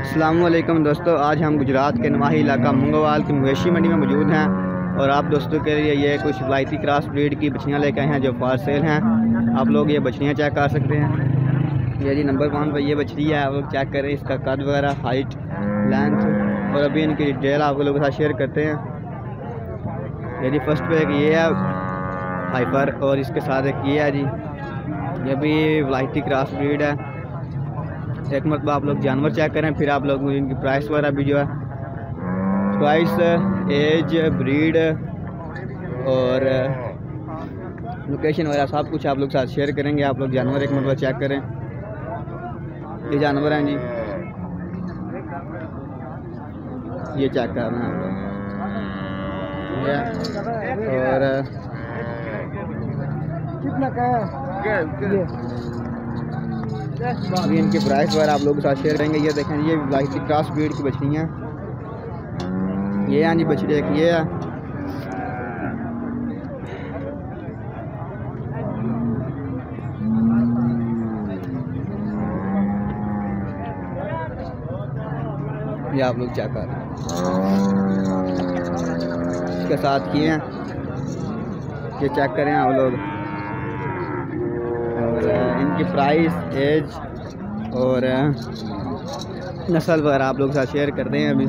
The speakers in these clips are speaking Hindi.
अस्सलामुअलैकुम दोस्तों, आज हम गुजरात के नवाही इलाका मुंगोवाल की मवेशी मंडी में मौजूद हैं और आप दोस्तों के लिए ये कुछ विलायती क्रॉस ब्रीड की बछियाँ लेकर आए हैं जो फॉर सेल हैं। आप लोग ये बछियाँ चेक कर सकते हैं। ये जी नंबर 1 पर ये बछड़ी है, आप लोग चेक करें इसका कद वगैरह, हाइट, लेंथ और अभी इनकी डिटेल आप लोगों के साथ शेयर करते हैं। ये जी फर्स्ट पे एक ये है हाइपर और इसके साथ एक ये है जी, ये भी विलायती क्रॉस ब्रीड है। एक मरतबा आप लोग जानवर चेक करें, फिर आप लोग इनकी प्राइस वगैरह भी जो है, प्राइस, एज, ब्रीड और लोकेशन वगैरह सब कुछ आप लोग साथ शेयर करेंगे। आप लोग जानवर एक मरतबा चेक करें। ये जानवर हैं जी, ये चेक करना है आप लोग। और कितना का अभी इनकी प्राइस वगैरह आप लोगों के साथ शेयर करेंगे। ये देखें, ये विलायती क्रॉस ब्रीड की बछड़ी हैं। ये हैं जी बछड़ी, एक ये है, ये आप लोग चेक कर रहे हैं। इसके साथ ये हैं, ये चेक करें आप लोग। और इनकी प्राइस, एज और नस्ल वगैरह आप लोग के साथ शेयर करते हैं। अभी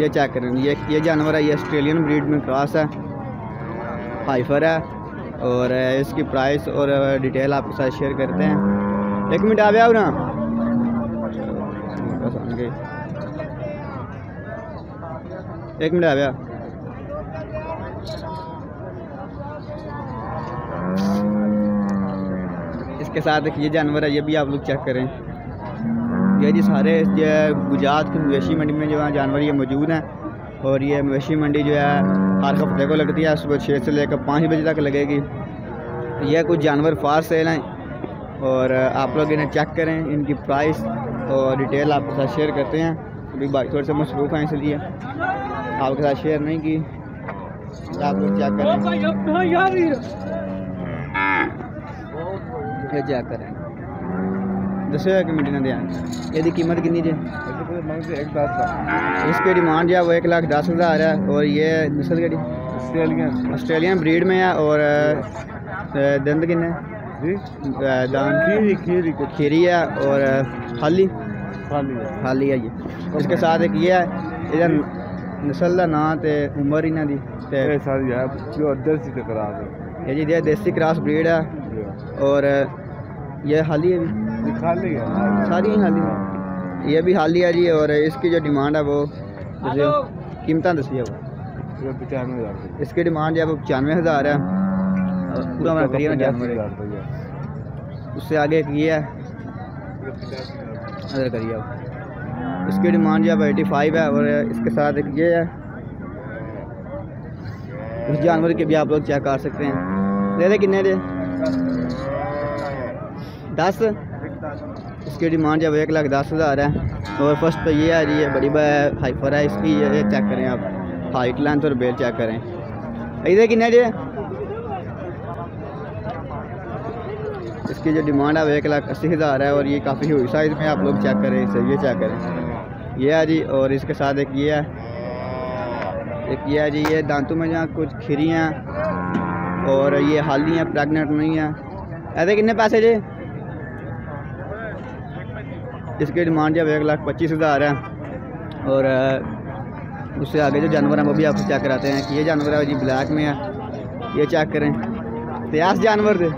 ये चेक करें, ये जानवर है, ये ऑस्ट्रेलियन ब्रीड में क्रॉस है, हाइफर है और इसकी प्राइस और डिटेल आपके साथ शेयर करते हैं। एक मिनट आ गया ना, एक मिनट आ गया। इसके साथ एक ये जानवर है, ये भी आप लोग चेक करें। ये जी सारे गुजरात की मवेशी मंडी में जो है जानवर ये मौजूद हैं और ये मवेशी मंडी जो है हर हफ्ते को लगती है, सुबह 6 से लेकर 5 बजे तक लगेगी। यह कुछ जानवर फार सेल हैं और आप लोग इन्हें चेक करें। इनकी प्राइस और डिटेल आपके साथ शेयर करते हैं। अभी भाई थोड़े से मसरूफ़ हैं इसलिए आपके साथ शेयर नहीं की। आप लोग चेक करें, ये चेक करें। दसो कि मिनट ना ध्यान। यदि कीमत कितनी जी? इसकी डिमांड जो है वो 1,10,000 है और ये नस्ल कड़ी ऑस्ट्रेलियन ब्रीड में है। और दंद किन्ने खीरी है और खाली है। ये इसके साथ एक ये है, ये नस्ल का नाम तो उम्र इन्हों की ये जी देसी क्रॉस ब्रीड है और ये हाली है, सारी हाली है, ये भी हाली है जी। और इसकी जो डिमांड है वो कीमत दसी है वो 95,000। इसकी डिमांड है वो 95,000 है। पूरा हमारा करिए ना जानवर। उससे आगे एक ये है, अदर करिए आप। इसकी डिमांड जो है 85 है और इसके साथ एक ये है। उस जानवर के भी आप लोग चेक कर सकते हैं। दे दे किन्ने दे 10। इसकी डिमांड जब 1,10,000 है। और फर्स्ट पे ये है जी, ये बड़ी हाइपर है इसकी। ये चेक करें आप, हाइट, लेंथ और बेल चेक करें। इधर किन्ने जी? इसकी जो डिमांड है वो 1,80,000 है और ये काफ़ी हुई साइज़ में। आप लोग चेक करें इसे, ये चेक करें। ये है जी, और इसके साथ एक ये है, एक ये है जी, ये दांतों में जहाँ कुछ खिरी हैं और ये हाली हैं, प्रेगनेंट नहीं है। ऐसे कितने पैसे जी? इसकी डिमांड जब 1,25,000 है। और उससे आगे जो जानवर हैं वो भी आपको चेक कराते हैं कि ये जानवर है जी ब्लैक में है, ये चेक करें। त्यास जानवर थे,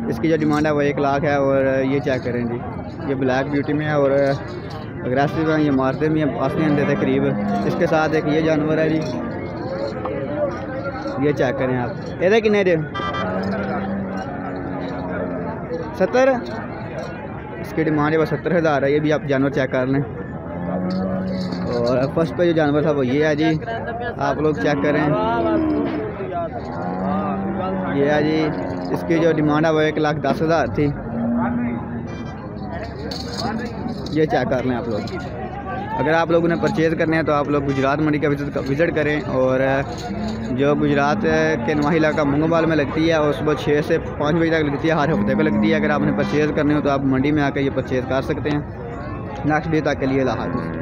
इसकी जो डिमांड है वो 1,00,000 है और ये चेक करें जी, ये ब्लैक ब्यूटी में है और अग्रेसिव है, ये मारते भी हैं, पास नहीं आने देते करीब। इसके साथ एक ये जानवर है जी, ये चेक करें आप। ये कितने दे 70। इसकी डिमांड है वो 70,000 है। ये भी आप जानवर चेक कर लें। और फर्स्ट पे जो जानवर था वो ये है जी, आप लोग चेक करें। ये है जी, इसकी जो डिमांड है वो 1,10,000 थी। ये चेक कर लें आप लोग। अगर आप लोगों ने परचेज़ करने हैं तो आप लोग गुजरात मंडी का विज़िट करें। और जो गुजरात के नवाही इलाका मुंगवाल में लगती है और सुबह 6 से 5 बजे तक लगती है, हर हफ्ते को लगती है। अगर आपने परचेज़ करने हो तो आप मंडी में आकर ये परचेज़ कर सकते हैं। नेक्स्ट डे तक के लिए अल्लाह हाफ़िज़।